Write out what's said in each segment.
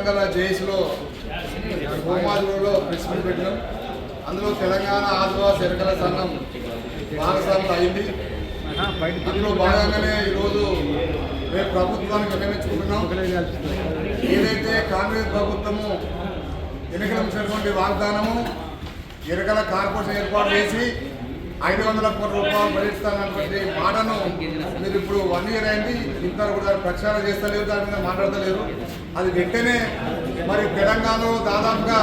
Warangal జేఎస్లో హోమాజులో press meet పెట్టినాం. అందులో తెలంగాణ ఆదివాసీ ఎరకల సంఘం భాగస్వాములు అయింది. అందులో భాగంగానే ఈరోజు రేపు ప్రభుత్వాన్ని విన్నవించుకుంటున్నాం. ఏదైతే కాంగ్రెస్ ప్రభుత్వము ఎన్నికలటువంటి వాగ్దానము ఎరకల కార్పొరేషన్ ఏర్పాటు చేసి 500 కోట్ల రూపాయలు భరిస్తానటువంటి మాటను మీరు ఇప్పుడు 1 ఇయర్ అయింది, ఇంత కూడా ప్రక్షాళన చేస్తలేరు, దాని మీద మాట్లాడతలేరు. అది వెంటనే మరి తెలంగాణలో దాదాపుగా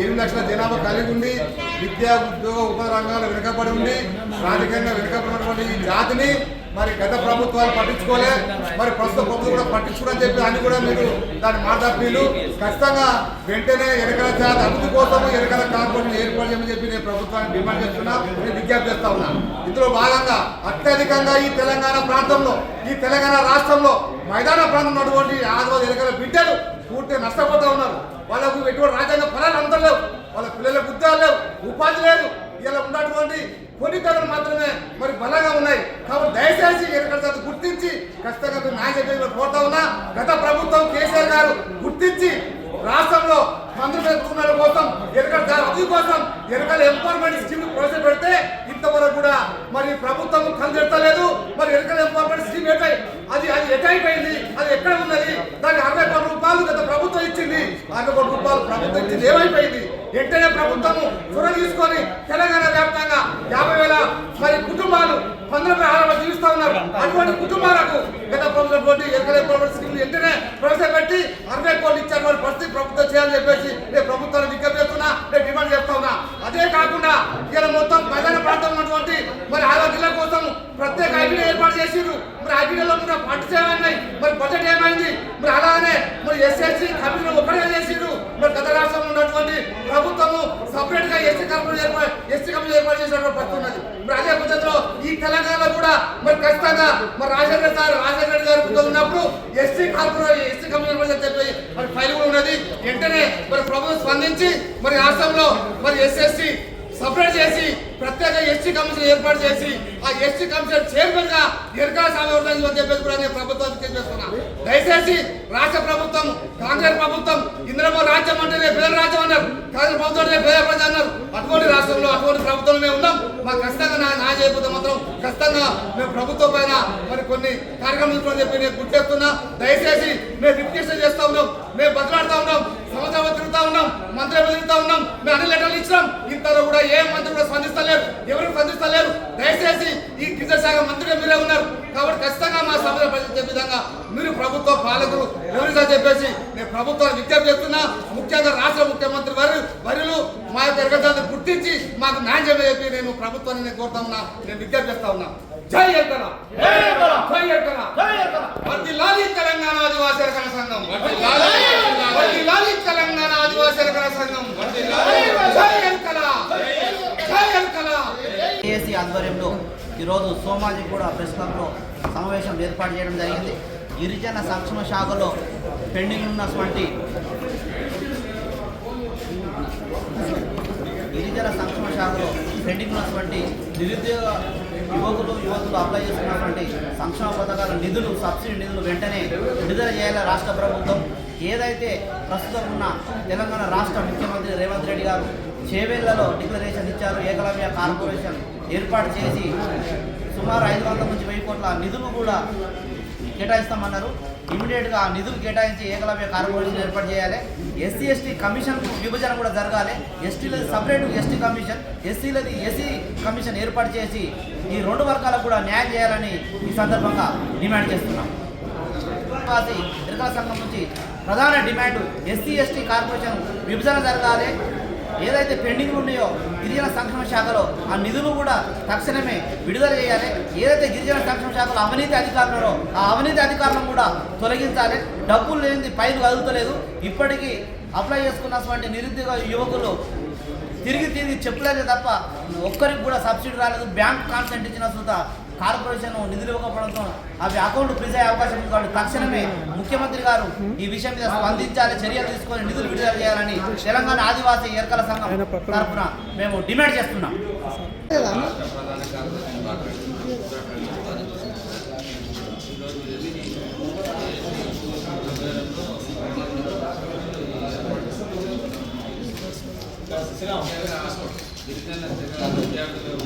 8 లక్షల జనాభా కలిగి ఉండి విద్యా ఉద్యోగ ఉప రంగాలు వెనుకబడి ఉండి రాజకీయంగా వెనుకబడినటువంటి ఈ జాతిని మరి గత ప్రభుత్వాలు పట్టించుకోలే, మరి ప్రస్తుత ప్రభుత్వం కూడా పట్టించుకోవని చెప్పి అని కూడా మీరు దాని మాట్లాడీలు ఖచ్చితంగా వెంటనే ఎరకల జాతి అభివృద్ధి కోసం ఎరకల కార్పొరేషన్ ఏర్పాటు చేయమని చెప్పి నేను ప్రభుత్వాన్ని డిమాండ్ చేస్తున్నా, నేను విజ్ఞప్తి చేస్తా ఉన్నా. ఇందులో భాగంగా అత్యధికంగా ఈ తెలంగాణ ప్రాంతంలో, ఈ తెలంగాణ రాష్ట్రంలో మైదాన ప్రాంతం ఉన్నటువంటి ఆదివాసీ ఎరకల బిడ్డలు పూర్తిగా నష్టపోతూ ఉన్నారు. వాళ్ళకు ఎటువంటి రాజ్యాంగ ఫలాలు అందలేవు, వాళ్ళ పిల్లలకు ఉద్యోగాలు లేవు, ఉపాధి లేదు. ఇలా ఉన్నటువంటి కొన్ని కథలు మాత్రమే మరి బలంగా ఉన్నాయి. కాబట్టి దయచేసి ఎరకల జాతి గుర్తించి ఖచ్చితంగా మీరు న్యాయం చెప్పి కోరుతా ఉన్నా. గత ప్రభుత్వం కేసీఆర్ గారు గుర్తించి రాష్ట్రంలో మంత్రుల కోసం ఎరకల అభివృద్ధి కోసం ఎరకల ఎంపవర్మెంట్ స్కీమ్ ప్రవేశపెడితే ఇంతవరకు కూడా మరి ప్రభుత్వం కనిపెట్టలేదు. మరి ఎరకల ఎంపవర్మెంట్ స్కీమ్ అది ఎటైపోయింది, అది ఎక్కడ ఉన్నది? దానికి 60 కోట్ల రూపాయలు గత ప్రభుత్వం ఇచ్చింది. 60 కోట్ల రూపాయలు ప్రభుత్వం ఇచ్చింది ఏమైపోయింది? వెంటనే ప్రభుత్వము చొరవ తీసుకొని తెలంగాణ వ్యాప్తంగా 50,000 మరి కుటుంబాలు 15,000 జీవిస్తా ఉన్నారు. అటువంటి కుటుంబాలకు గత ప్రభుత్వం ఎరకల ఎంపవర్మెంట్ స్కీమ్ వెంటనే ప్రవేశపెట్టి 60 కోట్లు ఇచ్చేటువంటి పరిస్థితి ప్రభుత్వం చేయాలని చెప్పేసి నేను ప్రభుత్వాన్ని విజ్ఞప్తి చేస్తున్నా, నేను డిమాండ్ చేస్తా ఉన్నా. అదే కాకుండా ఇలా మొత్తం మైదాన ప్రాంతం ఉన్నటువంటి మరి 6 జిల్లా కోసం ప్రత్యేక ఐపీడీ ఏర్పాటు చేసిరు. మరి ఐపీడీలో కూడా పట్టు చేయాలన్నాయి, మరి బడ్జెట్ ఏమైంది? మరి అలానే మరి ఎస్ఎస్సీ కమిషన్ ఒకటే చేసిరు. మరి గత రాష్ట్రంలో ఉన్నటువంటి ప్రభుత్వము సపరేట్ గా ఎస్సీ కమిషన్ ఏర్పాటు చేసినటువంటి పరిస్థితి ఉన్నది. మరి అదే పద్ధతిలో ఈ తెలంగాణలో కూడా మరి ఖచ్చితంగా మరి రాజశేఖర రెడ్డి గారు ఉన్నప్పుడు ఎస్సీ కమిషన్ చెప్పి మరి ఫైల్ కూడా ఉన్నది. వెంటనే మరి ప్రభుత్వం స్పందించి మరి రాష్ట్రంలో మరి ఎస్ఎస్సీ సపరేట్ చేసి ప్రత్యేక ఎస్సీ కమిషన్ ఏర్పాటు చేసి ఆ ఎస్సీ కమిషన్ చైర్మన్ గా ఎరకల సామర్థ్యం అని చెప్పేసి కూడా నేను ప్రభుత్వానికి తెలియజేస్తున్నా. దయచేసి రాష్ట్ర ప్రభుత్వం, కాంగ్రెస్ ప్రభుత్వం ఇంద్రమో రాజ్యం అంటే పేద రాజ్యం అన్నారు, కాంగ్రెస్ ప్రభుత్వం అంటే పేద ప్రజలు అన్నారు. అటువంటి రాష్ట్రంలో అటువంటి ప్రభుత్వంలో మేము ఉన్నాం. మాకు ఖచ్చితంగా న్యాయం చేయకపోతే మాత్రం ఖచ్చితంగా మేము ప్రభుత్వం పైన మరి కొన్ని కార్యక్రమాలు చెప్పి నేను గుర్తిస్తున్నా. దయచేసి మేము రిక్వెస్ట్ చేస్తా ఉన్నాం, మేము బదులాడుతూ ఉన్నాం, సంవత్సరం తిరుగుతూ ఉన్నాం, మంత్రులు తిరుగుతూ ఉన్నాం, మేము అన్ని లెటర్లు ఇచ్చినాం. ఇంతలో కూడా ఏ మంత్రి కూడా స్పందిస్తలేరు, ఎవరు స్పందిస్తలేరు. దయచేసి ఈ గిరిజన శాఖ మంత్రిగా మీరే ఉన్నారు కాబట్టి ఖచ్చితంగా మా సమస్య ప్రజలు విధంగా మీరు ప్రభుత్వ పాలకులు వివరించాలని చెప్పేసి నేను ప్రభుత్వాన్ని విజ్ఞప్తి చేస్తున్నా. ముఖ్యంగా రాష్ట్ర ముఖ్యమంత్రి వర్యులు మా యొక్క ఎరకల గుర్తించి మాకు న్యాయం చేయమని చెప్పి నేను ప్రభుత్వాన్ని కోరుతా ఉన్నా, నేను విజ్ఞప్తి చేస్తా ఉన్నా. జై ఎరకల, జై ఎరకల, వర్ధిల్లాలి తెలంగాణ ఆదివాసీ ఎరకల సంఘం, వర్ధిల్లాలి తెలంగాణ ఆదివాసీ ఎరకల సంఘం, జై ఎరకల, జై ఎరకల. ఏసీ ఆధ్వర్యంలో ఈరోజు సోమాజిగూడ ప్రెస్ క్లబ్లో సమావేశం ఏర్పాటు చేయడం జరిగింది. గిరిజన సంక్షేమ శాఖలో పెండింగ్ ఉన్నటువంటి నిరుద్యోగ యువతులు అప్లై చేసుకున్నటువంటి సంక్షేమ పథకాల నిధులు, సబ్సిడీ నిధులు వెంటనే విడుదల చేయాలి రాష్ట్ర ప్రభుత్వం. ఏదైతే ప్రస్తుతం ఉన్న తెలంగాణ రాష్ట్ర ముఖ్యమంత్రి రేవంత్ రెడ్డి గారు చేవేళ్లలో డిక్లరేషన్ ఇచ్చారు, ఏకలవ్య కార్పొరేషన్ ఏర్పాటు చేసి సుమారు 500 నుంచి 1000 కోట్ల నిధులు కూడా కేటాయిస్తామన్నారు. ఇమీడియట్గా ఆ నిధులు కేటాయించి ఏకలవ్య కార్పొరేషన్ ఏర్పాటు చేయాలి. ఎస్సీ ఎస్టీ కమిషన్ విభజన కూడా జరగాలి. ఎస్టీలది సపరేట్ ఎస్టీ కమిషన్, ఎస్సీలది ఎస్సీ కమిషన్ ఏర్పాటు చేసి ఈ 2 వర్గాలకు కూడా న్యాయం చేయాలని ఈ సందర్భంగా డిమాండ్ చేస్తున్నాం. ఎరకల సంఘం నుంచి ప్రధాన డిమాండ్ ఎస్సీ ఎస్టీ కార్పొరేషన్ విభజన జరగాలి. ఏదైతే పెండింగ్ ఉన్నాయో గిరిజన సంక్షేమ శాఖలో ఆ నిధులు కూడా తక్షణమే విడుదల చేయాలి. ఏదైతే గిరిజన సంక్షేమ శాఖలో అవినీతి అధికారులు ఆ అవినీతి అధికారులను కూడా తొలగించాలి. డబ్బులు లేనిది పైలు కదులుతలేదు. ఇప్పటికీ అప్లై చేసుకున్నటువంటి నిరుద్యోగ యువకులు తిరిగి చెప్పలేదు తప్ప ఒక్కరికి కూడా సబ్సిడీ రాలేదు. బ్యాంక్ కాన్సెంట్ ఇచ్చిన సుత కార్పొరేషన్ నిధులు ఇవ్వకపోవడంతో అవి అకౌంట్ ఫ్రీజ్ అయ్యే అవకాశం ఉంది. కాబట్టి తక్షణమే ముఖ్యమంత్రి గారు ఈ విషయం మీద స్పందించాలి, చర్యలు తీసుకొని నిధులు విడుదల చేయాలని తెలంగాణ ఆదివాసీ ఎరకల సంఘం తరఫున మేము డిమాండ్ చేస్తున్నాం. విద్యార్థులకు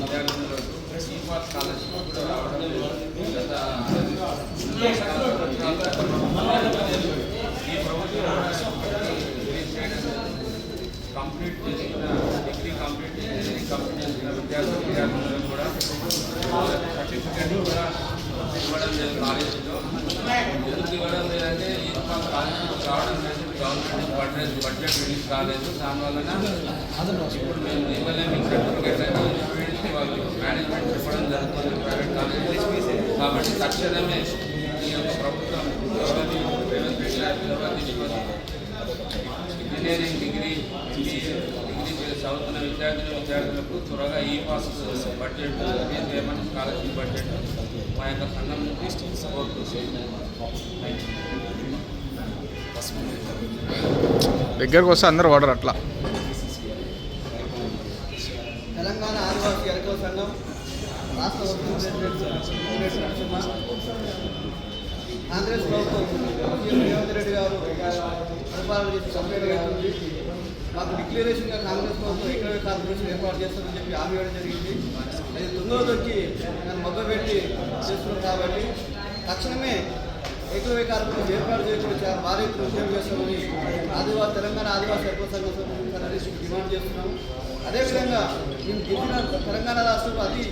ఈ పాస్ స్కాలర్షిప్ కూడా రావడం గత ఈ ప్రభుత్వం రిలీజ్ చేయడం కంప్లీట్ చేసిన డిగ్రీ కంప్లీట్ చేసిన విద్యార్థులకు కూడా సర్టిఫికేట్ కూడా ఇవ్వడం లేదు కాలేజీలో. ఎందుకు ఇవ్వడం లేదంటే ఈ పాస్ స్కాలర్షిప్ రావడం లేదు, గవర్నమెంట్ బడ్జెట్ రిలీజ్ కాలేదు. దానివల్ల ఇప్పుడు మేము ఇవ్వలేము ఈ సర్టిఫికేట్ అని స్టూడెంట్స్కి వాళ్ళు మేనేజ్మెంట్ చెప్పడం జరుగుతుంది ప్రైవేట్ కాలేజీ. కాబట్టి తక్షణమే ఈ యొక్క ప్రభుత్వం రేవంత్ రెడ్డి గారు ఇంజనీరింగ్ డిగ్రీ చదువుతున్న విద్యార్థులకు త్వరగా ఈ పాస్ బడ్జెట్ రిలీజ్ చేయమని స్కాలర్షిప్ బడ్జెట్ మా యొక్క సంఘం కోరుతుంది. దగ్గరకు వస్తే అందరూ వాడరు అట్లా. తెలంగాణ ఆదివాసీ ఎన్నికల సంఘం రాష్ట్ర కాంగ్రెస్ ప్రభుత్వం రేవంత్ రెడ్డి గారు పరిపాలన చేసి కంప్లీట్ అవుతుంది. మాకు డిక్లరేషన్గా కాంగ్రెస్ ప్రభుత్వం ఎక్కడ కార్పొరేషన్ ఏర్పాటు చేస్తామని చెప్పి హామీ ఇవ్వడం జరిగింది. అది తొందరదొచ్చి నేను మొగ్గబెట్టి చేస్తున్నాం కాబట్టి తక్షణమే ఏకలవ్య కార్పొరేషన్ ఏర్పాటు చేయకుండా చాలా భారీ ఉద్యమం చేస్తామని తెలంగాణ ఆదివాసీ ఎన్నికల సంఘం డిమాండ్ చేస్తున్నాము. అదేవిధంగా మేము గిరిజన తెలంగాణ రాష్ట్రంలో అతి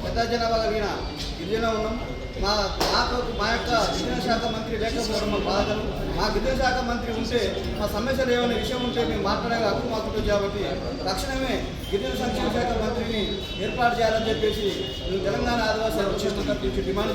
పెద్ద జనాభా కలిగిన గిరిజన ఉన్నాం. మా యొక్క గిరిజన శాఖ మంత్రి లేకపోవడం మా బాధలు. మా గిరిజన శాఖ మంత్రి ఉంటే మా సమస్యలు ఏమైనా విషయం ఉంటే మేము మాట్లాడే హక్కు మాకుంటుంది. కాబట్టి తక్షణమే గిరిజన సంక్షేమ శాఖ మంత్రిని ఏర్పాటు చేయాలని చెప్పేసి మేము తెలంగాణ ఆదివాసీ డిమాండ్